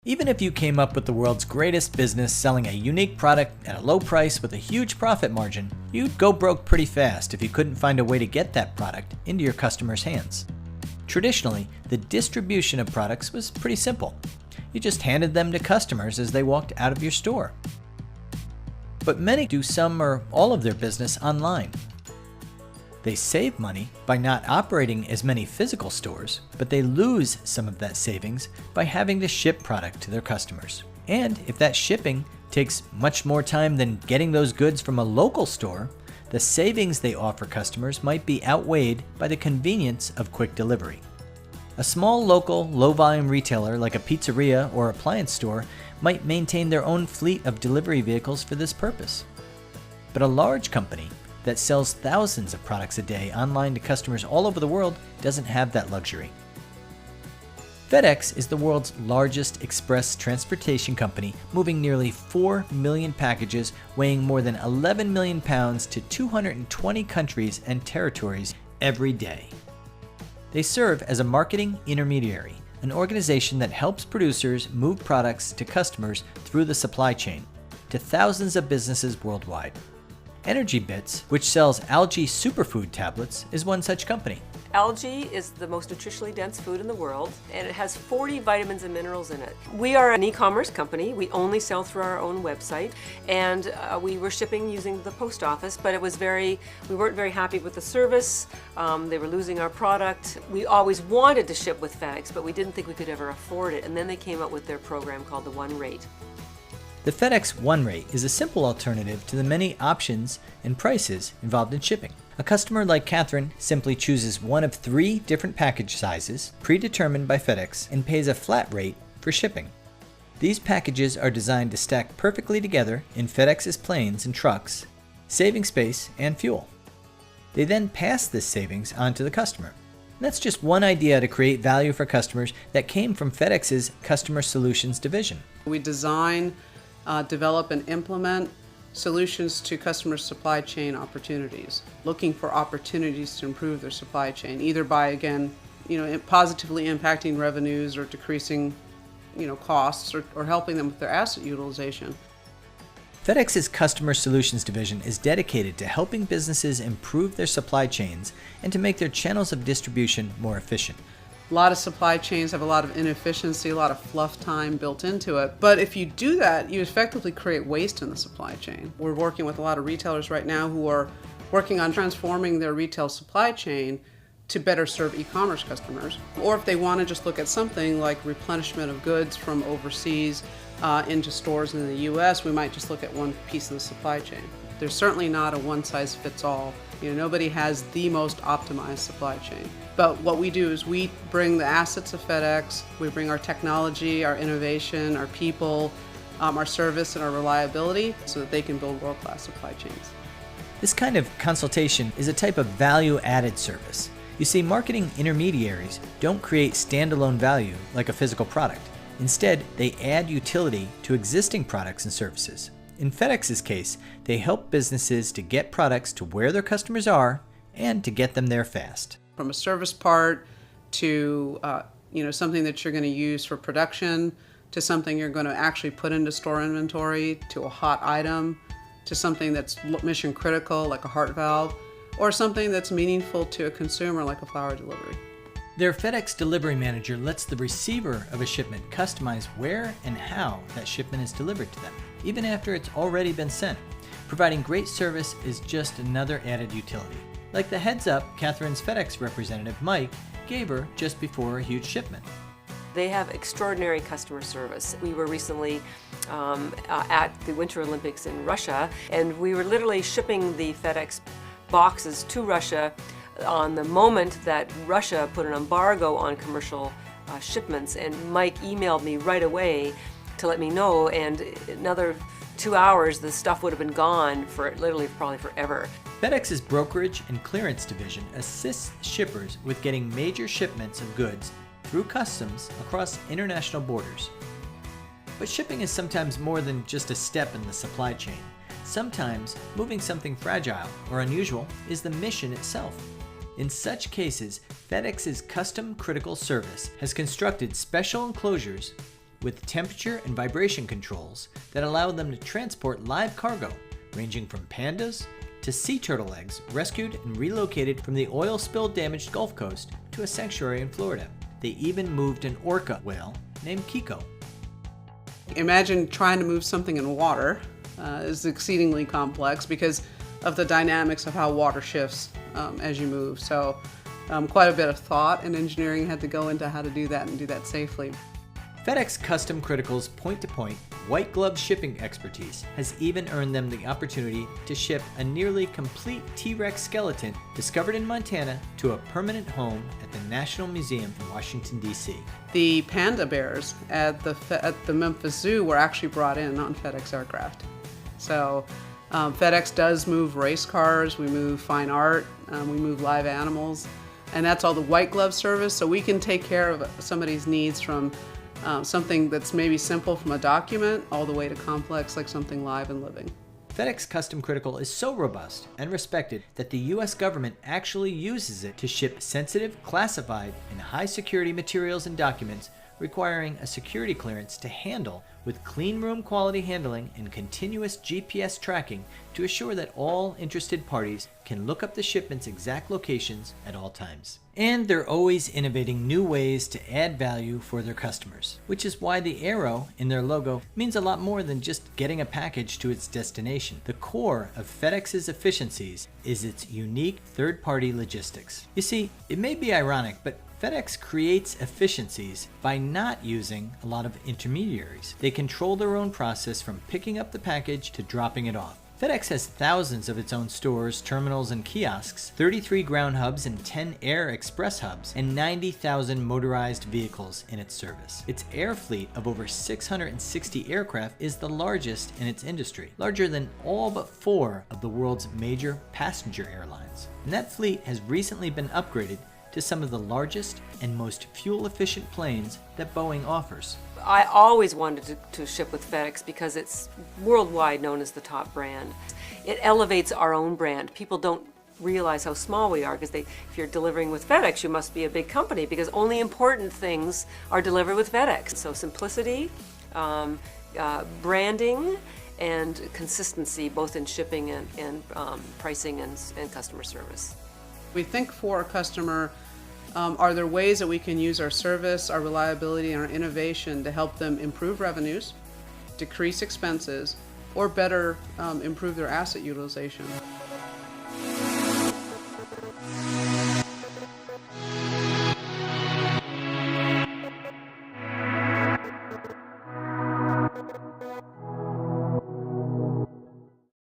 Even if you came up with the world's greatest business selling a unique product at a low price with a huge profit margin, you'd go broke pretty fast if you couldn't find a way to get that product into your customers' hands. Traditionally, the distribution of products was pretty simple. You just handed them to customers as they walked out of your store. But many do some or all of their business online. They save money by not operating as many physical stores, but they lose some of that savings by having to ship product to their customers. And if that shipping takes much more time than getting those goods from a local store, the savings they offer customers might be outweighed by the convenience of quick delivery. A small local, low-volume retailer like a pizzeria or appliance store might maintain their own fleet of delivery vehicles for this purpose. But a large company that sells thousands of products a day online to customers all over the world doesn't have that luxury. FedEx is the world's largest express transportation company, moving nearly 4 million packages weighing more than 11 million pounds to 220 countries and territories every day. They serve as a marketing intermediary, an organization that helps producers move products to customers through the supply chain to thousands of businesses worldwide. Energy Bits, which sells algae superfood tablets, is one such company. Algae is the most nutritionally dense food in the world, and it has 40 vitamins and minerals in it. We are an e-commerce company. We only sell through our own website, and we were shipping using the post office, but we weren't very happy with the service. They were losing our product. We always wanted to ship with FedEx, but we didn't think we could ever afford it, and then they came up with their program called the One Rate. The FedEx One Rate is a simple alternative to the many options and prices involved in shipping. A customer like Catherine simply chooses one of 3 different package sizes, predetermined by FedEx, and pays a flat rate for shipping. These packages are designed to stack perfectly together in FedEx's planes and trucks, saving space and fuel. They then pass this savings on to the customer. And that's just one idea to create value for customers that came from FedEx's Customer Solutions division. We design, develop, and implement solutions to customer supply chain opportunities, looking for opportunities to improve their supply chain, either by, again, positively impacting revenues or decreasing, costs or helping them with their asset utilization. FedEx's Customer Solutions division is dedicated to helping businesses improve their supply chains and to make their channels of distribution more efficient. A lot of supply chains have a lot of inefficiency, a lot of fluff time built into it. But if you do that, you effectively create waste in the supply chain. We're working with a lot of retailers right now who are working on transforming their retail supply chain to better serve e-commerce customers. Or if they want to just look at something like replenishment of goods from overseas into stores in the US, we might just look at one piece of the supply chain. There's certainly not a one-size-fits-all. Nobody has the most optimized supply chain. But what we do is we bring the assets of FedEx, we bring our technology, our innovation, our people, our service, and our reliability so that they can build world-class supply chains. This kind of consultation is a type of value-added service. You see, marketing intermediaries don't create standalone value like a physical product. Instead, they add utility to existing products and services. In FedEx's case, they help businesses to get products to where their customers are and to get them there fast. From a service part to something that you're going to use for production, to something you're going to actually put into store inventory, to a hot item, to something that's mission critical like a heart valve, or something that's meaningful to a consumer like a flower delivery. Their FedEx delivery manager lets the receiver of a shipment customize where and how that shipment is delivered to them, even after it's already been sent. Providing great service is just another added utility, like the heads up Catherine's FedEx representative Mike gave her just before a huge shipment. They have extraordinary customer service. We were recently at the Winter Olympics in Russia, and we were literally shipping the FedEx boxes to Russia on the moment that Russia put an embargo on commercial shipments, and Mike emailed me right away to let me know, and another 2 hours the stuff would have been gone for literally probably forever. FedEx's brokerage and clearance division assists shippers with getting major shipments of goods through customs across international borders. But shipping is sometimes more than just a step in the supply chain. Sometimes moving something fragile or unusual is the mission itself. In such cases, FedEx's Custom Critical Service has constructed special enclosures with temperature and vibration controls that allow them to transport live cargo, ranging from pandas to sea turtle eggs rescued and relocated from the oil spill damaged Gulf Coast to a sanctuary in Florida. They even moved an orca whale named Kiko. Imagine trying to move something in water is exceedingly complex because of the dynamics of how water shifts as you move. So quite a bit of thought and engineering had to go into how to do that and do that safely. FedEx Custom Critical's point-to-point, white glove shipping expertise has even earned them the opportunity to ship a nearly complete T-Rex skeleton discovered in Montana to a permanent home at the National Museum in Washington, D.C. The panda bears at the Memphis Zoo were actually brought in on FedEx aircraft. So FedEx does move race cars, we move fine art, we move live animals, and that's all the white glove service, so we can take care of somebody's needs from something that's maybe simple from a document all the way to complex like something live and living. FedEx Custom Critical is so robust and respected that the U.S. government actually uses it to ship sensitive, classified, and high-security materials and documents requiring a security clearance to handle with clean room quality handling and continuous GPS tracking to assure that all interested parties can look up the shipment's exact locations at all times. And they're always innovating new ways to add value for their customers, which is why the arrow in their logo means a lot more than just getting a package to its destination. The core of FedEx's efficiencies is its unique third-party logistics. You see, it may be ironic, but FedEx creates efficiencies by not using a lot of intermediaries. They control their own process from picking up the package to dropping it off. FedEx has thousands of its own stores, terminals, and kiosks, 33 ground hubs and 10 air express hubs, and 90,000 motorized vehicles in its service. Its air fleet of over 660 aircraft is the largest in its industry, larger than all but 4 of the world's major passenger airlines. And that fleet has recently been upgraded to some of the largest and most fuel-efficient planes that Boeing offers. I always wanted to ship with FedEx because it's worldwide known as the top brand. It elevates our own brand. People don't realize how small we are because if you're delivering with FedEx, you must be a big company because only important things are delivered with FedEx. So simplicity, branding, and consistency both in shipping and pricing and customer service. We think for a customer, are there ways that we can use our service, our reliability, and our innovation to help them improve revenues, decrease expenses, or better improve their asset utilization?